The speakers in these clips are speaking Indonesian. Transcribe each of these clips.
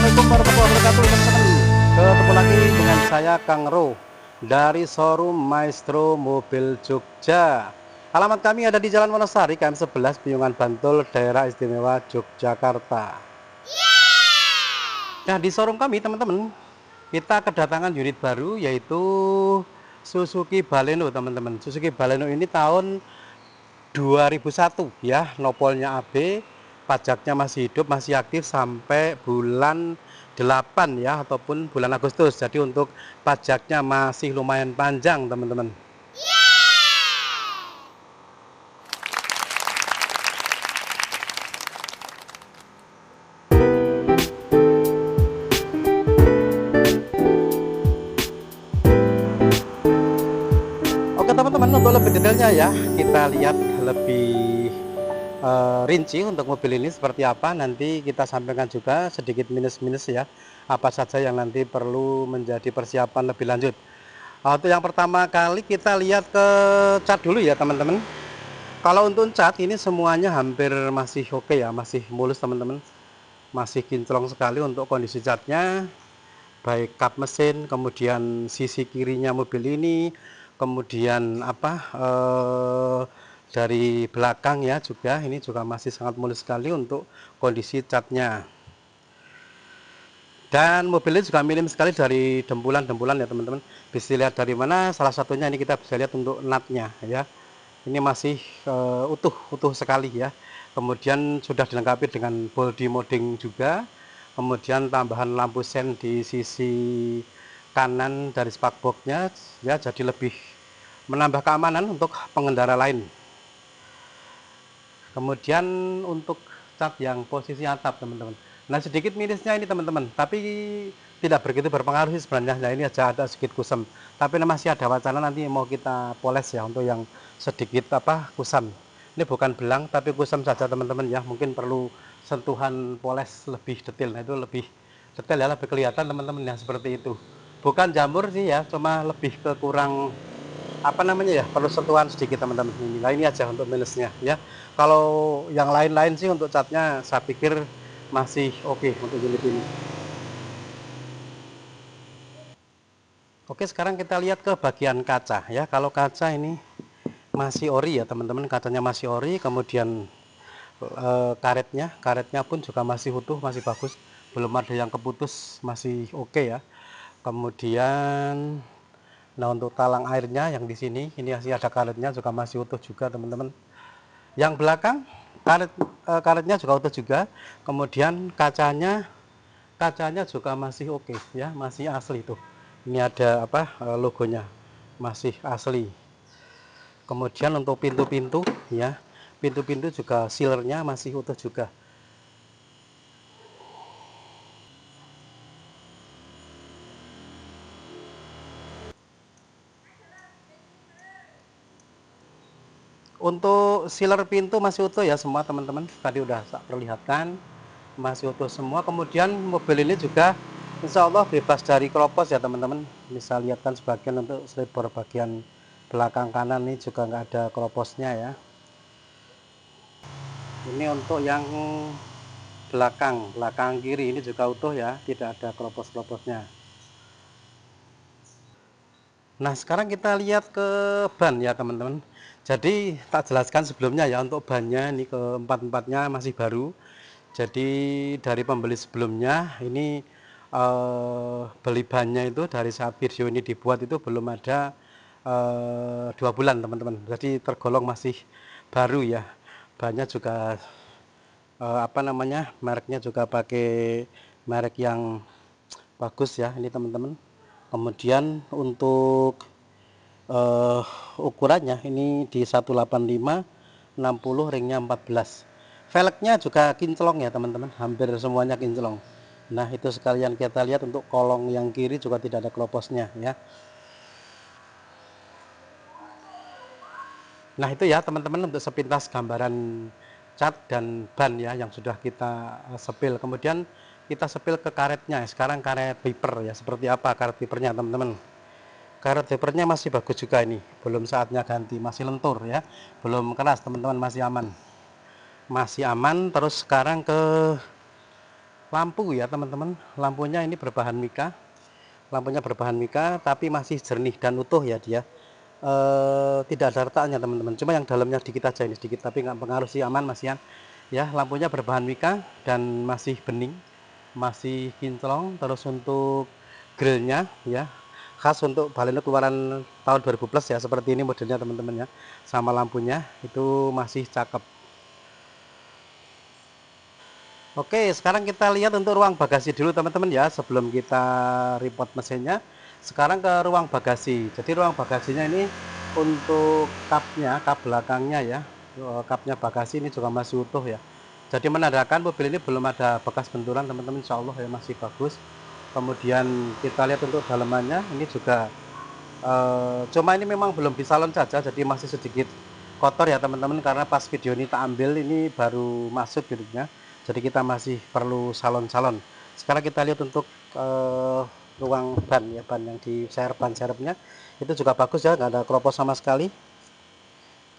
Assalamualaikum warahmatullahi wabarakatuh teman-teman. Ketemu lagi dengan saya Kang Ro dari showroom Maestro Mobil Jogja. Alamat kami ada di Jalan Wonosari KM 11 Piungan Bantul, Daerah Istimewa Yogyakarta. Nah, di showroom kami teman-teman, kita kedatangan unit baru yaitu Suzuki Baleno teman-teman. Suzuki Baleno ini tahun 2001 ya, nopolnya AB, pajaknya masih hidup, masih aktif sampai bulan 8 ya, ataupun bulan Agustus. Jadi untuk pajaknya masih lumayan panjang teman-teman. Oke teman-teman, untuk lebih detailnya ya, kita lihat lebih rinci untuk mobil ini seperti apa. Nanti kita sampaikan juga sedikit minus-minus ya, apa saja yang nanti perlu menjadi persiapan lebih lanjut. Untuk yang pertama kali kita lihat ke cat dulu ya teman-teman. Kalau untuk cat ini semuanya hampir masih oke ya, masih mulus teman-teman, masih kinclong sekali untuk kondisi catnya, baik kap mesin, kemudian sisi kirinya mobil ini, kemudian dari belakang ya juga, ini juga masih sangat mulus sekali untuk kondisi catnya. Dan mobil ini juga minim sekali dari dempulan-dempulan ya teman-teman. Bisa lihat dari mana, salah satunya ini kita bisa lihat untuk natnya ya. Ini masih utuh sekali ya. Kemudian sudah dilengkapi dengan body modding juga. Kemudian tambahan lampu sen di sisi kanan dari spakboxnya ya, jadi lebih menambah keamanan untuk pengendara lain. Kemudian untuk cat yang posisi atap teman-teman, nah sedikit minusnya ini teman-teman, tapi tidak begitu berpengaruh sih sebenarnya. Nah ini aja ada sedikit kusam, tapi masih ada wacana nanti mau kita poles ya untuk yang sedikit kusam. Ini bukan belang tapi kusam saja teman-teman ya, mungkin perlu sentuhan poles lebih detail. Nah itu lebih detail ya, lebih kelihatan teman-teman ya, seperti itu. Bukan jamur sih ya, cuma lebih ke kurang ya, perlu sentuhan sedikit teman-teman ini. Nah ini aja untuk minusnya ya. Kalau yang lain-lain sih untuk catnya saya pikir masih oke untuk unit ini. Oke, sekarang kita lihat ke bagian kaca ya. Kalau kaca ini masih ori ya teman-teman, kacanya masih ori. Kemudian karetnya pun juga masih utuh, masih bagus, belum ada yang keputus, masih oke ya. Kemudian nah untuk talang airnya yang di sini ini masih ada karetnya, juga masih utuh juga teman-teman. Yang belakang karetnya juga utuh juga. Kemudian kacanya juga masih oke ya, masih asli tuh. Ini ada logonya, masih asli. Kemudian untuk pintu-pintu ya, pintu-pintu juga sealernya masih utuh juga. Untuk sealer pintu masih utuh ya semua teman-teman, tadi udah saya perlihatkan masih utuh semua. Kemudian mobil ini juga insya Allah bebas dari kropos ya teman-teman. Bisa lihat kan sebagian untuk slipper bagian belakang kanan ini juga nggak ada kroposnya ya. Ini untuk yang belakang kiri ini juga utuh ya, tidak ada kropos-kroposnya. Nah sekarang kita lihat ke ban ya teman-teman. Jadi tak jelaskan sebelumnya ya, untuk bannya ini keempat-empatnya masih baru. Jadi dari pembeli sebelumnya ini beli bannya itu dari saat video ini dibuat itu belum ada 2 bulan teman-teman. Jadi tergolong masih baru ya. Bannya juga mereknya juga pakai merek yang bagus ya ini teman-teman. Kemudian untuk ukurannya ini di 185 60 ringnya 14. Velgnya juga kinclong ya teman-teman, hampir semuanya kinclong. Nah itu sekalian kita lihat untuk kolong yang kiri juga tidak ada kloposnya ya. Nah itu ya teman-teman untuk sepintas gambaran cat dan ban ya yang sudah kita sepil. Kemudian kita sepil ke karetnya. Sekarang karet wiper ya, seperti apa karet wipernya teman-teman. Karet wipernya masih bagus juga ini, belum saatnya ganti, masih lentur ya, belum keras teman-teman, masih aman. Masih aman. Terus sekarang ke Lampu ya teman-teman, lampunya ini berbahan mika, lampunya berbahan mika tapi masih jernih dan utuh ya dia. Tidak ada retaknya teman-teman, cuma yang dalamnya sedikit aja, ini sedikit, tapi nggak pengaruh sih, aman masihan ya. Lampunya berbahan mika dan masih bening, masih kinclong. Terus untuk grillnya ya khas untuk Baleno keluaran tahun 2000 plus ya, seperti ini modelnya teman-teman ya. Sama lampunya itu masih cakep. Oke, sekarang kita lihat untuk ruang bagasi dulu teman-teman ya, sebelum kita report mesinnya. Sekarang ke ruang bagasi. Jadi ruang bagasinya ini untuk kapnya, kap belakangnya ya, kapnya bagasi ini juga masih utuh ya. Jadi menandakan mobil ini belum ada bekas benturan teman-teman, insya Allah ya masih bagus. Kemudian kita lihat untuk dalamannya, ini juga cuma ini memang belum di salon saja, jadi masih sedikit kotor ya teman-teman, karena pas video ini tak ambil ini baru masuk unitnya, jadi kita masih perlu salon-salon. Sekarang kita lihat untuk ruang ban ya, ban yang di ban serepnya itu juga bagus ya, nggak ada keropos sama sekali,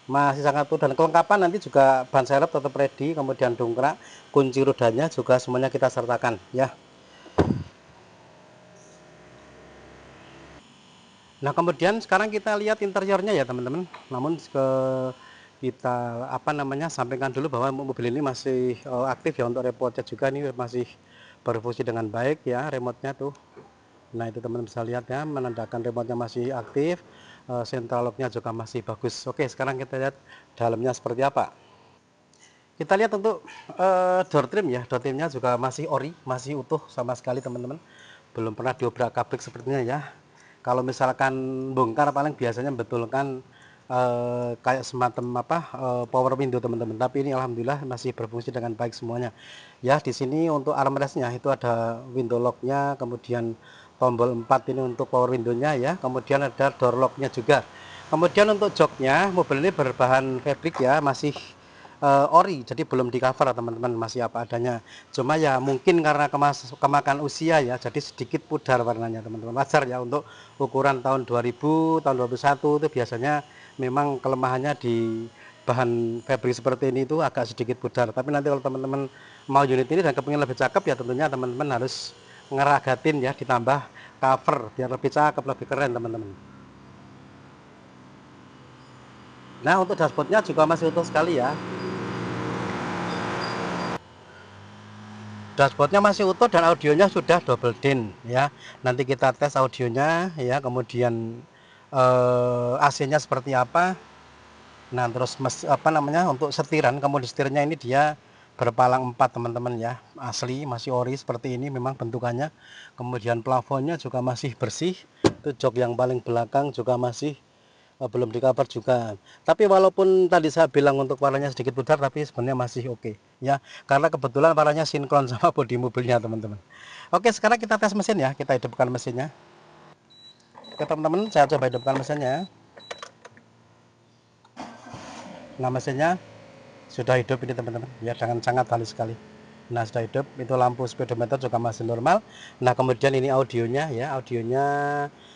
masih sangat utuh. Dan kelengkapan nanti juga ban serep tetap ready, kemudian dongkrak, kunci rodanya juga semuanya kita sertakan ya. Nah, kemudian sekarang kita lihat interiornya ya teman-teman. Namun kita apa namanya sampaikan dulu bahwa mobil ini masih aktif ya, untuk remote juga ini masih berfungsi dengan baik ya remote-nya tuh. Nah, itu teman-teman bisa lihat ya, menandakan remote-nya masih aktif, central lock-nya juga masih bagus. Oke, sekarang kita lihat dalamnya seperti apa. Kita lihat untuk door trim ya, door trimnya juga masih ori, masih utuh sama sekali teman-teman. Belum pernah diobrak abrik sepertinya ya. Kalau misalkan bongkar paling biasanya betulkan kayak semacam apa power window teman-teman. Tapi ini alhamdulillah masih berfungsi dengan baik semuanya. Ya, di sini untuk armrestnya itu ada window lock-nya, kemudian tombol 4 ini untuk power window-nya ya. Kemudian ada door lock-nya juga. Kemudian untuk joknya, mobil ini berbahan fabric ya, masih ori, jadi belum di cover teman-teman, masih apa adanya. Cuma ya mungkin karena kemakan usia ya, jadi sedikit pudar warnanya teman-teman, wajar ya untuk ukuran tahun 2000 tahun 21 itu biasanya memang kelemahannya di bahan fabric seperti ini itu agak sedikit pudar. Tapi nanti kalau teman-teman mau unit ini dan kepingin lebih cakep ya tentunya teman-teman harus ngeragatin ya, ditambah cover biar lebih cakep, lebih keren teman-teman. Nah, untuk dashboardnya juga masih utuh sekali ya. Dashboardnya masih utuh dan audionya sudah double din ya. Nanti kita tes audionya ya, kemudian AC-nya seperti apa. Nah, terus apa namanya untuk setiran, kemudian setirnya ini dia berpalang 4 teman-teman ya, asli masih ori seperti ini memang bentukannya. Kemudian plafonnya juga masih bersih, itu jok yang paling belakang juga masih belum di cover juga. Tapi walaupun tadi saya bilang untuk warnanya sedikit pudar, tapi sebenarnya masih oke ya, karena kebetulan warnanya sinkron sama bodi mobilnya teman-teman. Oke, sekarang kita tes mesin ya, kita hidupkan mesinnya. Oke teman-teman, saya coba hidupkan mesinnya. Nah, mesinnya sudah hidup ini teman-teman ya, dengan sangat halus sekali. Nah, sudah hidup, itu lampu speedometer juga masih normal. Nah, kemudian ini audionya ya, audionya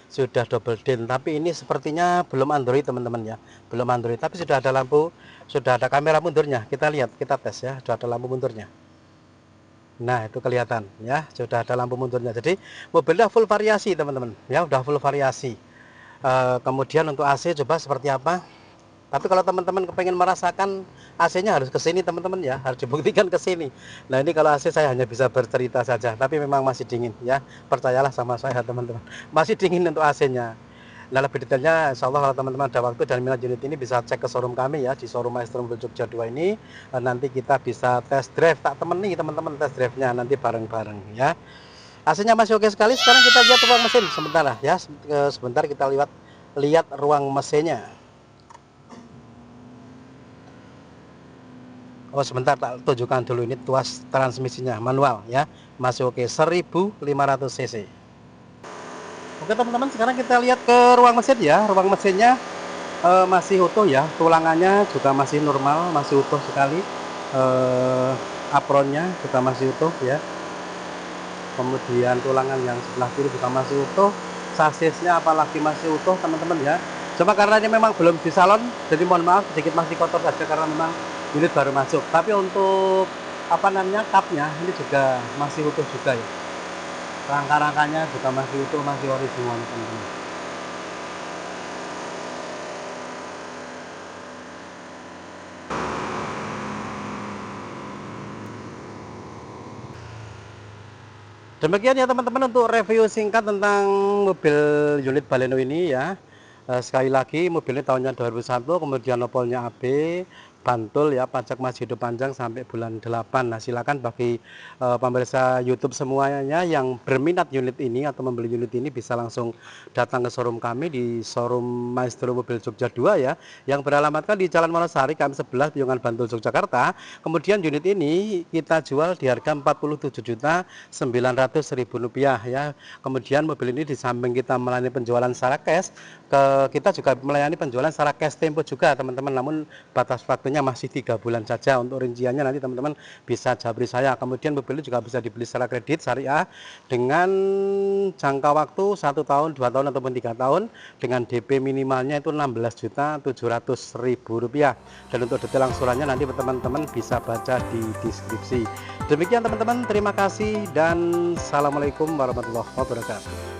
sudah double din, tapi ini sepertinya belum Android teman-teman ya, belum Android, tapi sudah ada lampu, sudah ada kamera mundurnya. Kita lihat, kita tes ya, sudah ada lampu mundurnya. Nah, itu kelihatan ya, sudah ada lampu mundurnya. Jadi mobilnya full variasi teman-teman ya, udah full variasi. Kemudian untuk AC coba seperti apa. Tapi kalau teman-teman kepengen merasakan AC-nya harus ke sini teman-teman ya, harus dibuktikan ke sini. Nah, ini kalau AC saya hanya bisa bercerita saja, tapi memang masih dingin ya. Percayalah sama saya teman-teman, masih dingin untuk AC-nya. Nah, lebih detailnya insya Allah kalau teman-teman ada waktu dan minat unit ini bisa cek ke showroom kami ya, di showroom Maestro Mobil Jogja 2 ini. Nanti kita bisa test drive, tak temani teman-teman test drive-nya nanti bareng-bareng ya. AC-nya masih oke sekali. Sekarang kita lihat ruang mesin sebentar ya. Sebentar kita lihat ruang mesinnya. Oh, sebentar tak tunjukkan dulu, ini tuas transmisinya manual ya, masih oke, 1500 cc. Oke teman-teman, sekarang kita lihat ke ruang mesin ya. Ruang mesinnya masih utuh ya, tulangannya juga masih normal, masih utuh sekali. Apronnya juga masih utuh ya. Kemudian tulangan yang sebelah kiri juga masih utuh. Sasisnya apalagi masih utuh teman-teman ya. Cuma karena ini memang belum di salon, jadi mohon maaf sedikit masih kotor saja karena memang unit baru masuk. Tapi untuk apa namanya, kapnya ini juga masih utuh juga ya. Rangka-rangkanya juga masih utuh, masih orisinal teman-teman. Demikian ya teman-teman untuk review singkat tentang mobil unit Baleno ini ya. Sekali lagi mobilnya tahunnya 2001, kemudian nopolnya AB, Bantul ya, pajak masih hidup panjang sampai bulan 8. Nah, silakan bagi pemirsa YouTube semuanya yang berminat unit ini atau membeli unit ini bisa langsung datang ke showroom kami di showroom Maestro Mobil Jogja 2 ya, yang beralamatkan di Jalan Wonosari KM 11 Piungan Bantul Yogyakarta. Kemudian unit ini kita jual di harga Rp47.900.000 ya. Kemudian mobil ini di samping kita melayani penjualan secara cash, kita juga melayani penjualan secara cash tempo juga teman-teman, namun batas waktunya masih 3 bulan saja. Untuk rinciannya nanti teman-teman bisa jabri saya. Kemudian mobil ini juga bisa dibeli secara kredit syariah dengan jangka waktu 1 tahun, 2 tahun ataupun 3 tahun dengan DP minimalnya itu Rp16.700.000. Dan untuk detail angsurannya nanti teman-teman bisa baca di deskripsi. Demikian teman-teman, terima kasih dan assalamualaikum warahmatullahi wabarakatuh.